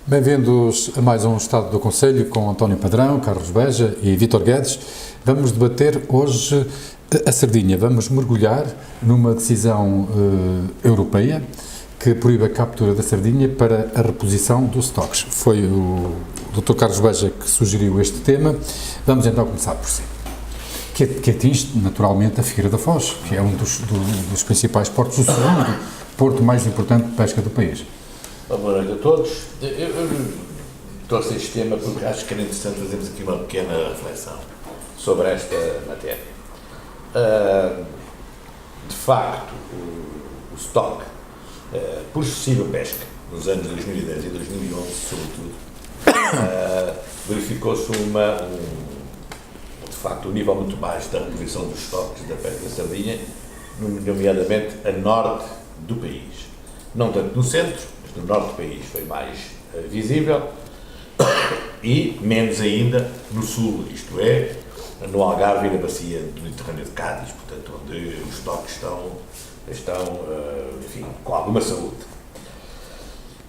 Bem-vindos a mais um Estado do Conselho com António Padrão, Carlos Beja e Vítor Guedes. Vamos debater hoje a sardinha. Vamos mergulhar numa decisão europeia que proíbe a captura da sardinha para a reposição dos estoques. Foi o Dr. Carlos Beja que sugeriu este tema. Vamos então começar por si. Que atinge naturalmente a Figueira da Foz, que é um dos principais portos, o segundo porto mais importante de pesca do país. Boa noite a todos. Eu trouxe este tema porque acho que era interessante fazermos aqui uma pequena reflexão sobre esta matéria. De facto, o estoque por excessiva pesca nos anos 2010 e 2011, sobretudo, verificou-se de facto um nível muito baixo da reposição dos estoques da pesca da sardinha, nomeadamente a norte do país. Não tanto no centro, no norte do país foi mais visível e menos ainda no sul, isto é, no Algarve e na bacia do Mediterrâneo de Cádiz, portanto, onde os estoques estão enfim, com alguma saúde.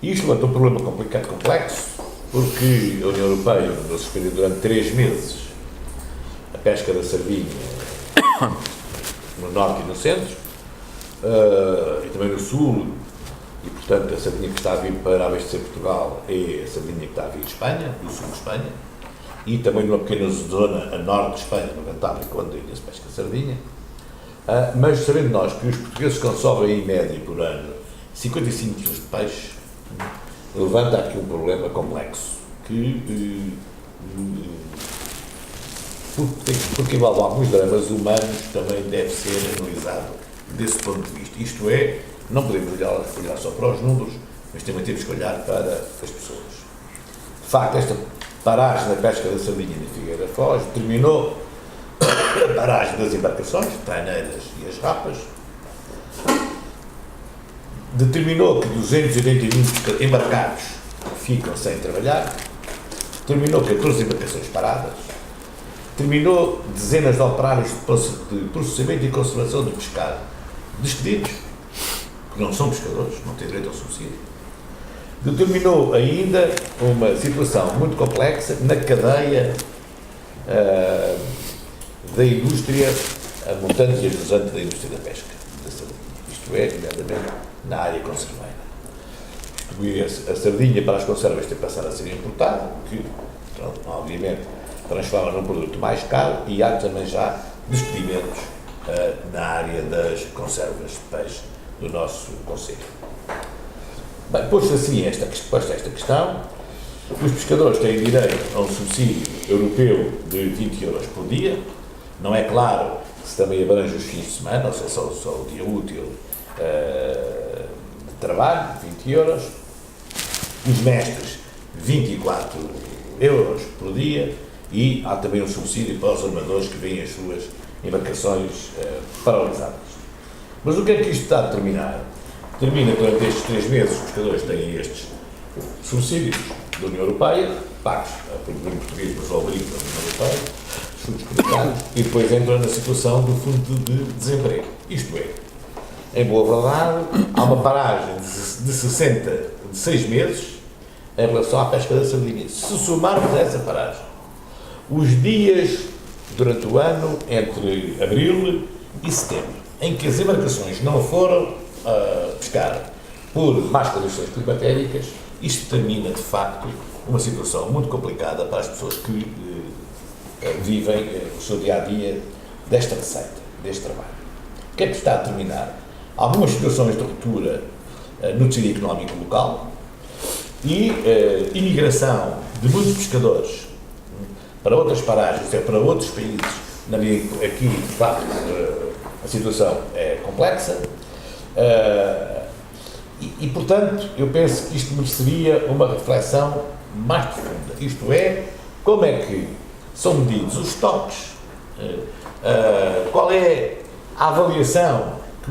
Isto levantou um problema complicado, complexo, porque a União Europeia mandou suspender durante 3 meses a pesca da sardinha no norte e no centro, e também no sul. E, portanto, a sardinha que está a vir para abastecer Portugal é a sardinha que está a vir de Espanha, do sul de Espanha, e também numa pequena zona a norte de Espanha, no Cantábrico, onde ainda se pesca sardinha. Mas sabendo nós que os portugueses consomem em média por ano 55 kg de peixe, levanta aqui um problema complexo, que porque envolve alguns dramas humanos, também deve ser analisado desse ponto de vista. Isto é, não podemos olhar só para os números, mas também temos que olhar para as pessoas. De facto, esta paragem da pesca da sardinha na Figueira da Foz determinou a paragem das embarcações, taineiras e as rapas, determinou que 281 embarcados ficam sem trabalhar, determinou 14 embarcações paradas, determinou dezenas de operários de processamento e conservação do pescado despedidos, que não são pescadores, não têm direito ao subsídio. Determinou ainda uma situação muito complexa na cadeia da indústria montante e jusante da indústria da pesca, isto é, nomeadamente na área conserveira. A sardinha para as conservas tem passado a ser importada, que, obviamente, transforma num produto mais caro, e há também já despedimentos na área das conservas de peixe do nosso Conselho. Bem, posto assim esta questão, os pescadores têm direito a um subsídio europeu de 20 euros por dia. Não é claro se também abrange os fins de semana, ou se é só o dia útil de trabalho, 20 euros. Os mestres, 24 euros por dia, e há também um subsídio para os armadores que veem as suas embarcações paralisadas. Mas o que é que isto está a determinar? Determina que durante estes 3 meses os pescadores têm estes subsídios da União Europeia, pagos pelo governo português, mas ao abrigo da União Europeia, fundos comunitários, e depois entram na situação do fundo de desemprego. Isto é, em boa verdade, há uma paragem de 6 meses em relação à pesca da sardinha. Se somarmos essa paragem, os dias durante o ano entre abril e setembro, em que as embarcações não foram pescar por más condições climatéricas, isto determina, de facto, uma situação muito complicada para as pessoas que vivem o seu dia-a-dia desta receita, deste trabalho. O que é que está a determinar? Algumas situações de ruptura no tecido económico local e imigração de muitos pescadores para outras paragens, para outros países, na medida que aqui, de facto, a situação é complexa, e, portanto, eu penso que isto mereceria uma reflexão mais profunda. Isto é, como é que são medidos os estoques, qual é a avaliação que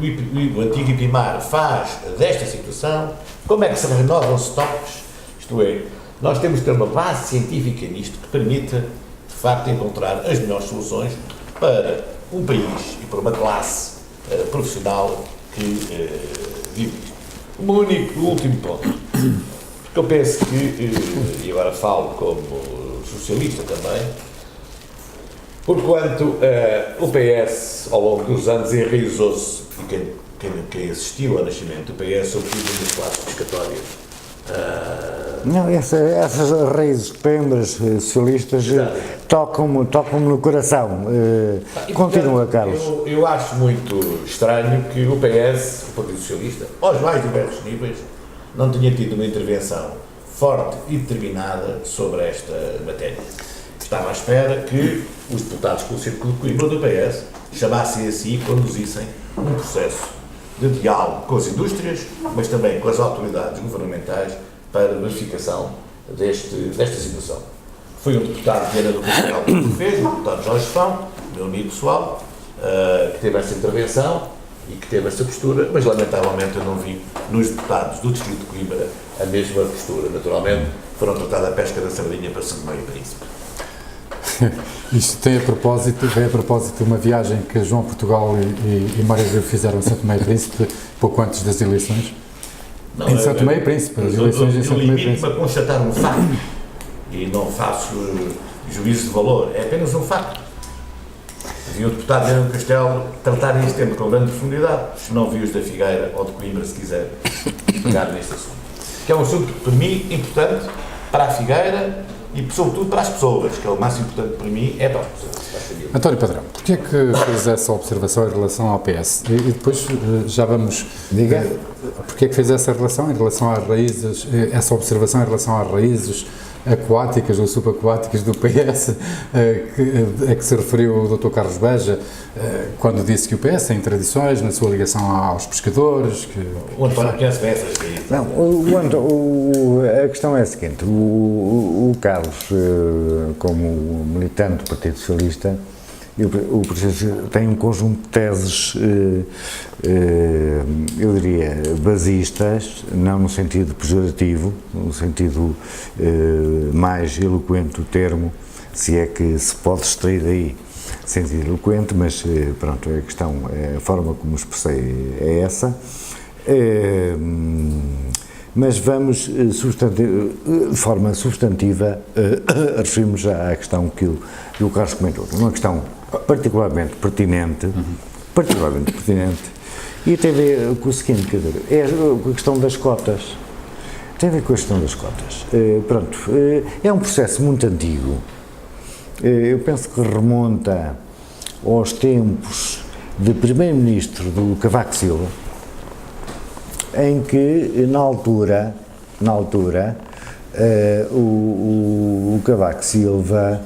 o antigo IPIMAR faz desta situação, como é que se renovam os estoques, isto é, nós temos que ter uma base científica nisto que permita, de facto, encontrar as melhores soluções para um país e para uma classe profissional que vive isto. O último ponto. Porque eu penso que, e agora falo como socialista também, porquanto o PS, ao longo dos anos, enraizou-se, e quem assistiu ao nascimento do PS, sobretudo das classes pescatórias. Não, essas raízes pembras socialistas tocam-me no coração. Continua, Carlos. Eu acho muito estranho que o PS, o Partido Socialista, aos mais diversos níveis, não tenha tido uma intervenção forte e determinada sobre esta matéria. Estava à espera que os deputados com o Círculo de Coimbra do PS chamassem a si e conduzissem um processo de diálogo com as indústrias, mas também com as autoridades governamentais para verificação desta situação. Foi um deputado de Viana do Castelo que fez, o deputado Jorge Fão, meu amigo pessoal, que teve essa intervenção e que teve essa postura, mas lamentavelmente eu não vi nos deputados do Distrito de Coimbra a mesma postura. Naturalmente, foram tratados a pesca da sardinha para São Tomé e Príncipe. Isto vem a propósito de uma viagem que João Portugal e Mário Rio fizeram a São Tomé e Príncipe pouco antes das eleições. Não, em São Tomé e Príncipe, as eleições em São Tomé e Príncipe. Eu limito-me a constatar um facto e não faço juízo de valor, é apenas um facto. Vi o deputado de Viana do Castelo tratarem este tema com grande profundidade, se não vi os da Figueira ou de Coimbra, se quiser pegar neste assunto. Que é um assunto, para mim, importante para a Figueira e, sobretudo, para as pessoas, que é o mais importante para mim, é para as pessoas. António Padrão, porquê é que fez essa observação em relação ao PS? E depois já vamos... Diga. Porquê é que fez essa relação em relação às raízes, essa observação em relação às raízes aquáticas ou subaquáticas do PS, a que se referiu o Dr. Carlos Beja, quando disse que o PS tem tradições na sua ligação aos pescadores? O António conhece bem essas raízes. Não, a questão é a seguinte, o Carlos, como militante do Partido Socialista, o Partido tem um conjunto de teses, eu diria, basistas, não no sentido pejorativo, no sentido mais eloquente do termo, se é que se pode extrair daí sentido eloquente, mas pronto, a questão, a forma como expressei é essa. Mas vamos, de forma substantiva, referimos já à questão que o Carlos comentou. Uma questão particularmente pertinente, e tem a ver com o seguinte, quer dizer, é a questão das cotas. Tem a ver com a questão das cotas. Pronto, é um processo muito antigo. Eu penso que remonta aos tempos de primeiro-ministro do Cavaco Silva, em que, na altura, o Cavaco Silva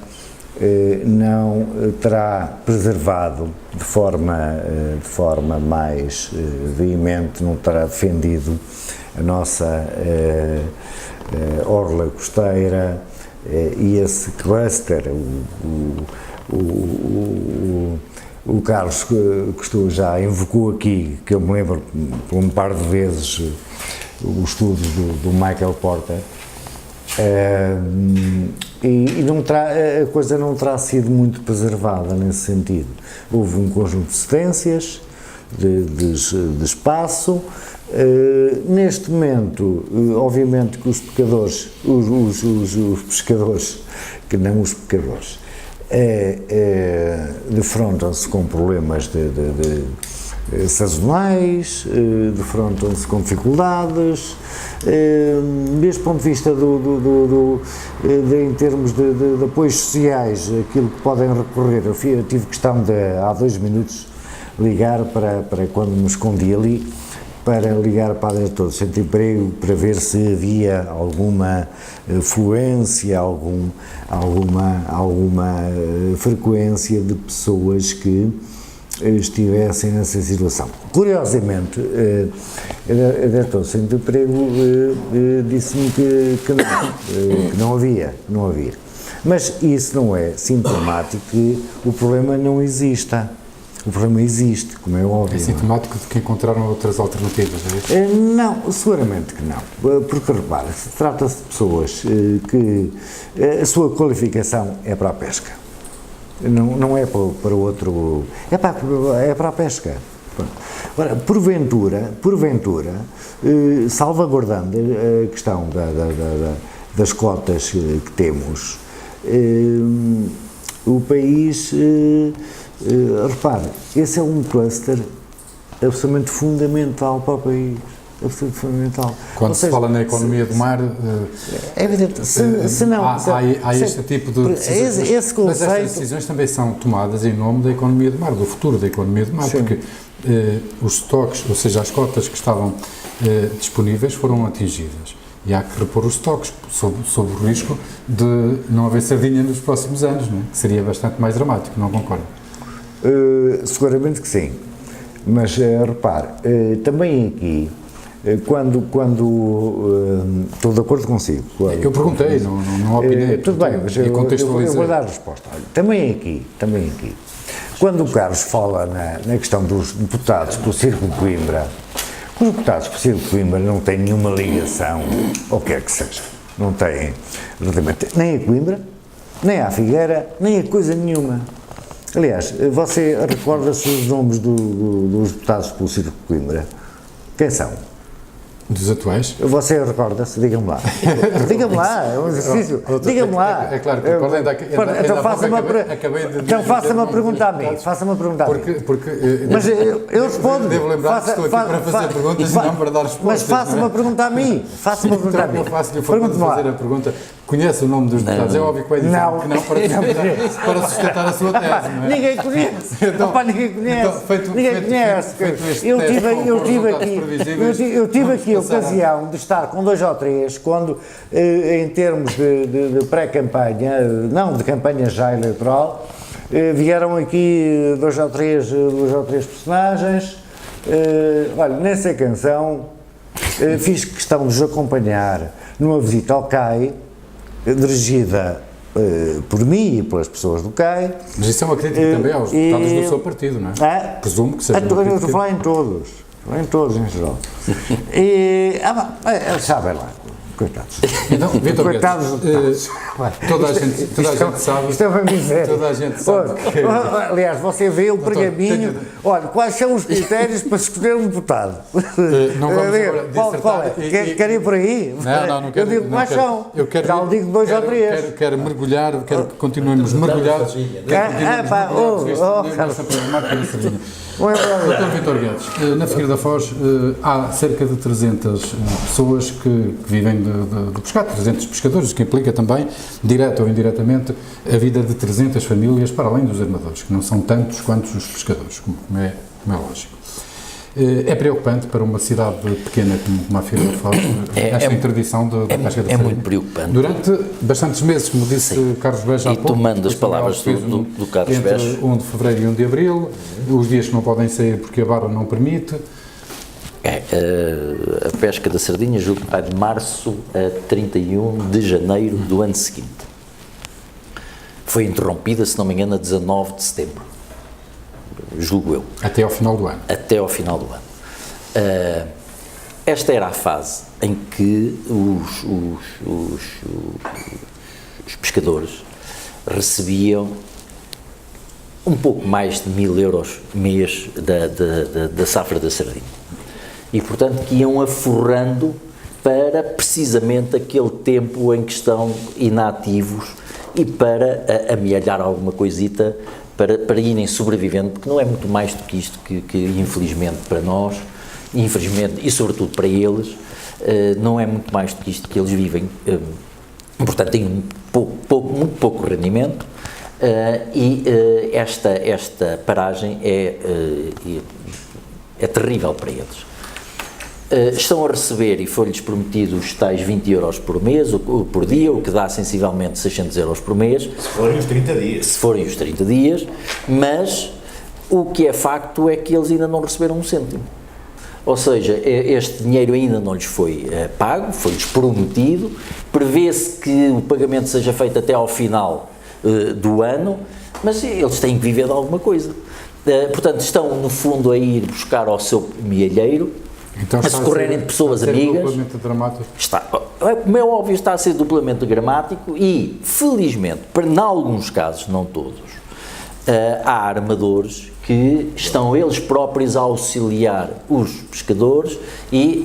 não terá preservado de forma mais veemente, não terá defendido a nossa orla costeira e esse cluster, o Carlos Costou já invocou aqui, que eu me lembro por um par de vezes, o estudo do Michael Porter, e a coisa não terá sido muito preservada nesse sentido. Houve um conjunto de cedências, de espaço. Neste momento, obviamente que os pescadores, que não os pecadores, defrontam-se com problemas sazonais, defrontam-se com dificuldades, deste ponto de vista em termos de apoios sociais, aquilo que podem recorrer. Eu tive questão de, há 2 minutos, ligar para quando me escondi ali, para ligar para a diretora do Centro de Emprego, para ver se havia alguma fluência, alguma frequência de pessoas que estivessem nessa situação. Curiosamente, a diretora do Centro de Emprego disse-me que não havia. Mas isso não é sintomático que o problema não exista. O problema existe, como é óbvio. É sintomático de que encontraram outras alternativas, é isso? Não, seguramente que não. Porque, repara, trata-se de pessoas que a sua qualificação é para a pesca. Não é para outro... É para a pesca. Agora, porventura, salvaguardando a questão das cotas que temos, o país, repare, esse é um cluster absolutamente fundamental para o país. Absolutamente fundamental. Quando se fala na economia do mar, é evidente, se não... há este tipo de decisões, esse conceito, mas estas decisões também são tomadas em nome da economia do mar, do futuro da economia do mar, sim, porque os estoques, ou seja, as cotas que estavam disponíveis foram atingidas. E há que repor os estoques sob o risco de não haver sardinha nos próximos anos, não é? Que seria bastante mais dramático, não concordo? Seguramente que sim, mas repare, também aqui, quando estou de acordo consigo. Eu perguntei, não opinei. Tudo bem, mas eu vou dar a resposta. Olha, também aqui, quando o Carlos fala na questão dos deputados do Círculo de Coimbra, os deputados do Círculo de Coimbra não têm nenhuma ligação, ou o que é que seja, não têm, nem a Coimbra, nem à Figueira, nem a coisa nenhuma. Aliás, você recorda-se os nomes dos deputados do Círculo de Coimbra? Quem são? Dos atuais? Você recorda-se? Diga-me lá. Diga-me lá, é um exercício. Diga-me lá. É claro que recordo, então faça-me a pergunta a mim. Mas eu respondo. Devo lembrar que estou aqui para fazer perguntas e não para dar respostas. Mas faça-me a pergunta a mim. Faça-me a pergunta a mim. Eu faço-lhe fazer a pergunta. Conhece o nome dos deputados? É óbvio que vai dizer que não para sustentar a sua tese, não é? Ninguém conhece. Ninguém conhece. Eu tive aqui a ocasião de estar com 2 ou 3, quando, em termos de pré-campanha, não de campanha já eleitoral, vieram aqui 2 ou 3 personagens. Olha, nessa canção, fiz questão de os acompanhar numa visita ao CAI, dirigida por mim e pelas pessoas do CAI. Mas isso é uma crítica também aos deputados do seu partido, não é? Presumo que seja uma crítica. Eu estou a falar em todos em geral. Sabem lá, coitados. Então, Vítor coitados Guedes, toda a gente sabe. Isto é uma miséria. Toda a gente sabe. Aliás, você vê o pergaminho. Olha, quais são os critérios para escolher um deputado? Não vamos agora qual é? Quer ir por aí? Não quero. Eu digo quais são. Já lhe digo 2 ou 3. Quero mergulhar, quero que continuemos mergulhados. Dr. Vítor Guedes, na Figueira da Foz há cerca de 300 pessoas que vivem de pescar, 300 pescadores, o que implica também, direta ou indiretamente, a vida de 300 famílias para além dos armadores, que não são tantos quanto os pescadores, como é lógico. É preocupante para uma cidade pequena como a Figueira da Foz esta interdição da pesca da sardinha? É muito preocupante. Durante bastantes meses, como disse Carlos Beja há pouco. E tomando as palavras do Carlos Beja. Entre 1 de fevereiro e 1 de abril, os dias que não podem sair porque a barra não permite. A pesca da sardinha, julgo que vai de março a 31 de janeiro do ano seguinte. Foi interrompida, se não me engano, a 19 de setembro. Julgo eu. Até ao final do ano. Até ao final do ano. Esta era a fase em que os pescadores recebiam um pouco mais de 1.000 euros mês da safra da sardinha. E, portanto, que iam aforrando para precisamente aquele tempo em que estão inativos e para amealhar alguma coisita para irem sobrevivendo, porque não é muito mais do que isto que infelizmente para nós, infelizmente e sobretudo para eles, não é muito mais do que isto que eles vivem. Portanto, têm muito pouco rendimento e esta paragem é terrível para eles. Estão a receber, e foi-lhes prometido, os tais 20 euros por mês, por dia, o que dá sensivelmente 600 euros por mês. Se forem os 30 dias. Se forem os 30 dias, mas o que é facto é que eles ainda não receberam um cêntimo. Ou seja, este dinheiro ainda não lhes foi pago, foi-lhes prometido, prevê-se que o pagamento seja feito até ao final do ano, mas eles têm que viver de alguma coisa. Portanto, estão no fundo a ir buscar ao seu mielheiro, então, a socorrerem de pessoas amigas. Como é óbvio, está a ser duplamente dramático e, felizmente, em alguns casos, não todos, há armadores que estão eles próprios a auxiliar os pescadores e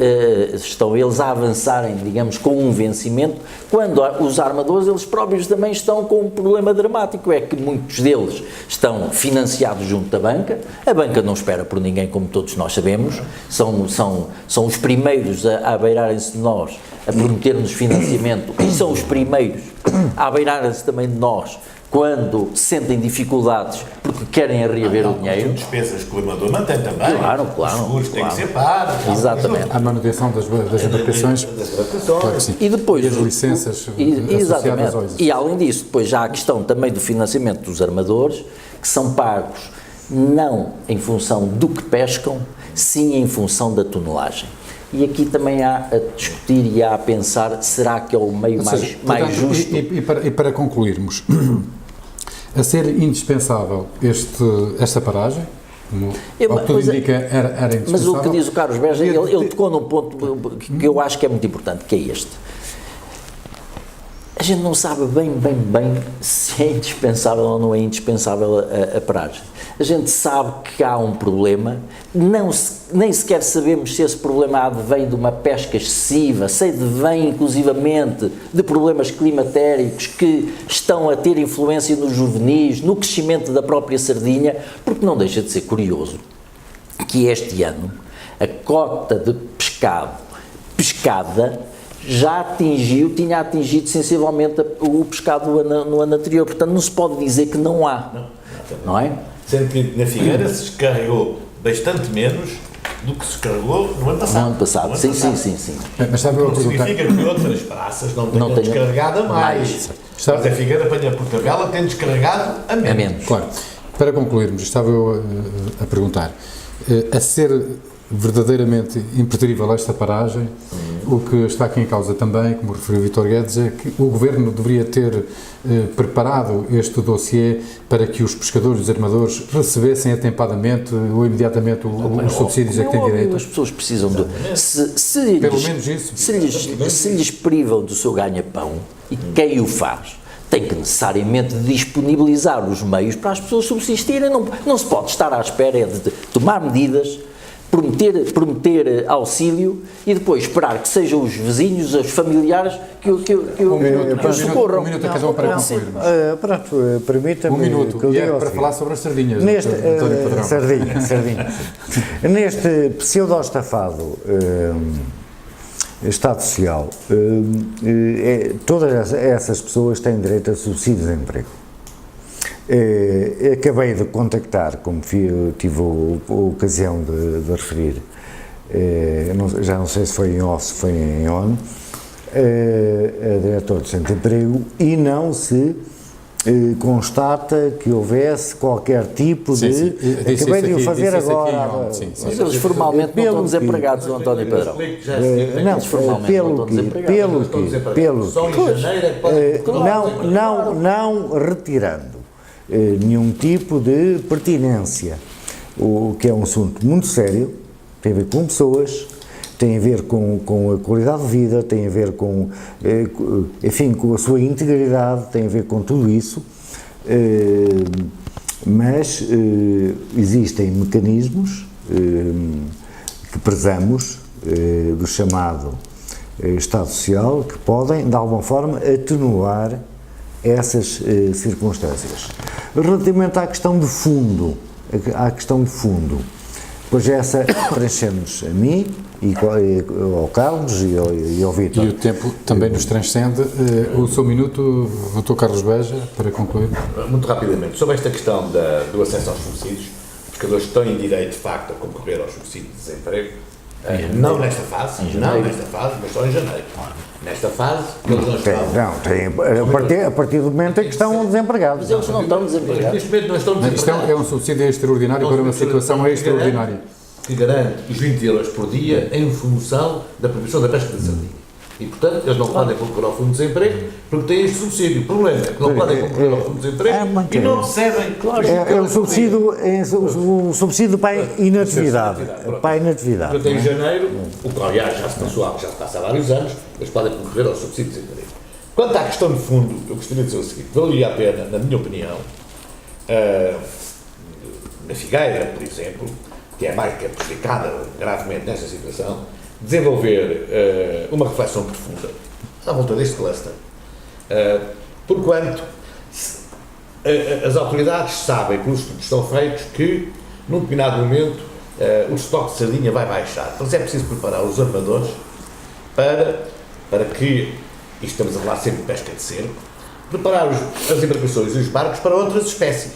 estão eles a avançarem, digamos, com um vencimento, quando os armadores, eles próprios também estão com um problema dramático, é que muitos deles estão financiados junto da banca, a banca não espera por ninguém, como todos nós sabemos, são os primeiros a beirarem-se de nós, a prometer-nos financiamento, e são os primeiros a beirarem-se também de nós, quando sentem dificuldades porque querem reaver o dinheiro. São despesas que o armador mantém também. Claro. Os seguros têm que ser pagos. Exatamente. A manutenção das embarcações. Claro que sim. E depois, as licenças associadas exatamente. ao exercício. E além disso, depois já há a questão também do financiamento dos armadores, que são pagos não em função do que pescam, sim em função da tonelagem. E aqui também há a discutir e há a pensar, será que é o meio mais justo? E para concluirmos, a ser indispensável esta paragem, ao que tudo indica, era indispensável. Mas o que diz o Carlos Beja, ele tocou num ponto que eu acho que é muito importante, que é este. A gente não sabe bem se é indispensável ou não é indispensável a paragem. A gente sabe que há um problema, nem sequer sabemos se esse problema advém de uma pesca excessiva, se advém inclusivamente de problemas climatéricos que estão a ter influência nos juvenis, no crescimento da própria sardinha, porque não deixa de ser curioso que este ano a cota de pescado pescada já tinha atingido sensivelmente o pescado no ano anterior, portanto não se pode dizer que não há, não é? Sendo que na Figueira se descarregou bastante menos do que se descarregou no ano passado. No ano passado, sim. Mas estava eu a Não perguntar. significa que outras praças não tenham descarregado a mais. Mas a Figueira Apanha por Tabela tem descarregado a menos. Claro. Para concluirmos, estava eu a perguntar, a ser verdadeiramente impreterível esta paragem, o que está aqui em causa também, como referiu o Vítor Guedes, é que o Governo deveria ter preparado este dossiê para que os pescadores e os armadores recebessem atempadamente ou imediatamente os subsídios a que têm direito. As pessoas precisam de... Pelo menos isso. Se lhes privam do seu ganha-pão, e quem o faz tem que necessariamente disponibilizar os meios para as pessoas subsistirem. Não se pode estar à espera de tomar medidas, prometer auxílio e depois esperar que sejam os vizinhos, os familiares que o socorram. Um minuto a cada um para concluirmos. Permita-me. Um minuto, que eu e diga é ao para seguinte. falar sobre as sardinhas. Neste, António Padrão. sardinha. Neste pseudo-estafado Estado Social, todas essas pessoas têm direito a subsídios de emprego. Acabei de contactar, como tive a ocasião de referir, já não sei se foi em off, se foi em on, a diretora do Centro de Emprego, e não se constata que houvesse qualquer tipo de... Sim. Acabei de o fazer agora. Mas eles formalmente não estão desempregados, o António Padrão. Não retirando nenhum tipo de pertinência, o que é um assunto muito sério, tem a ver com pessoas, tem a ver com a qualidade de vida, tem a ver com, enfim, com a sua integridade, tem a ver com tudo isso, mas existem mecanismos que prezamos, do chamado Estado Social, que podem, de alguma forma, atenuar essas circunstâncias. Relativamente à questão de fundo, pois essa transcende-nos a mim, e ao Carlos e ao Vítor. E o tempo também nos transcende. O seu minuto, Dr. Carlos Beja, para concluir. Muito rapidamente, sobre esta questão do acesso aos subsídios, os pescadores têm direito, de facto, a concorrer aos subsídios de desemprego, não nesta fase, mas só em janeiro. Nesta fase, eles não estavam. A partir do momento em que estão desempregados. Mas eles não estão desempregados. Neste momento não estão desempregados. Isto é um subsídio extraordinário para uma situação extraordinária. Que garante os 20 euros por dia em função da proibição da pesca de sardinha. E, portanto, eles não podem concorrer ao Fundo de Desemprego porque têm este subsídio. O problema é que não podem concorrer ao Fundo de Desemprego e não recebem. O subsídio para a inatividade. Portanto, em janeiro, o que, aliás, já se passa há vários anos, eles podem concorrer ao subsídio de desemprego. Quanto à questão de fundo, eu gostaria de dizer o seguinte: valia a pena, na minha opinião, na Figueira, por exemplo, que é mais que é prejudicada gravemente nesta situação, desenvolver uma reflexão profunda à volta deste cluster, porquanto as autoridades sabem, pelos estudos que estão feitos, que num determinado momento o estoque de sardinha vai baixar. Mas é preciso preparar os armadores para que, e estamos a falar sempre de pesca de cerco, preparar as embarcações e os barcos para outras espécies.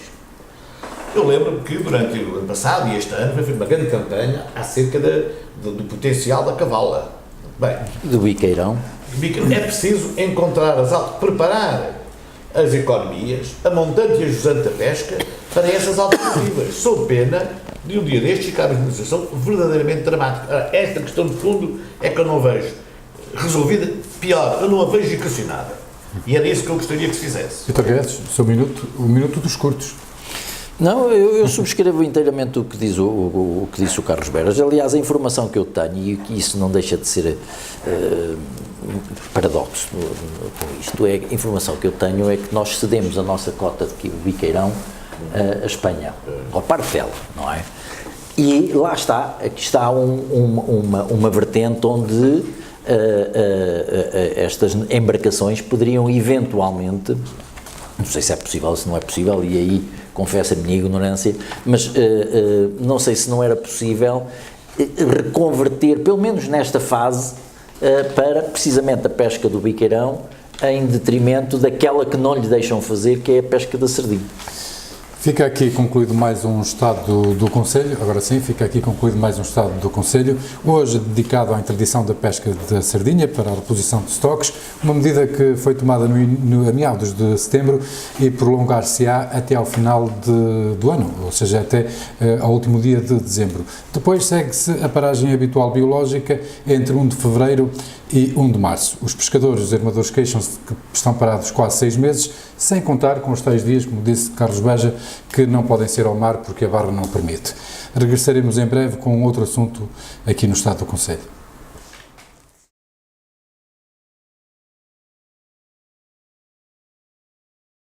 Eu lembro-me que durante o ano passado e este ano foi feita uma grande campanha acerca do potencial da cavala. Bem, Do biqueirão. é preciso encontrar preparar as economias, a montante e a jusante da pesca para essas alternativas, sob pena de um dia destes ficarmos numa situação verdadeiramente dramática. Ora, esta questão de fundo é que eu não vejo resolvida, pior, eu não a vejo equacionada. E era isso que eu gostaria que se fizesse. Vitor Guedes, o minuto dos curtos. Não, eu subscrevo inteiramente o que diz o que disse o Carlos Beras. Aliás, a informação que eu tenho, e que isso não deixa de ser paradoxo com isto, a informação que eu tenho é que nós cedemos a nossa cota de biqueirão a Espanha, ao Parfel, não é? E lá está, aqui está uma vertente onde estas embarcações poderiam eventualmente, não sei se é possível ou se não é possível, e aí confesso a minha ignorância, mas não sei se não era possível reconverter, pelo menos nesta fase, para precisamente a pesca do biqueirão, em detrimento daquela que não lhe deixam fazer, que é a pesca da sardinha. Fica aqui concluído mais um estado do Conselho, agora sim, fica aqui concluído mais um estado do Conselho, hoje dedicado à interdição da pesca da sardinha para a reposição de estoques, uma medida que foi tomada a meados de setembro e prolongar-se-á até ao final do ano, ou seja, até ao último dia de dezembro. Depois segue-se a paragem habitual biológica entre 1 de fevereiro e 1 de março. Os pescadores e os armadores queixam-se de que estão parados quase 6 meses, sem contar com os tais dias, como disse Carlos Beja, que não podem ser ao mar porque a barra não permite. Regressaremos em breve com outro assunto aqui no Estado do Conselho.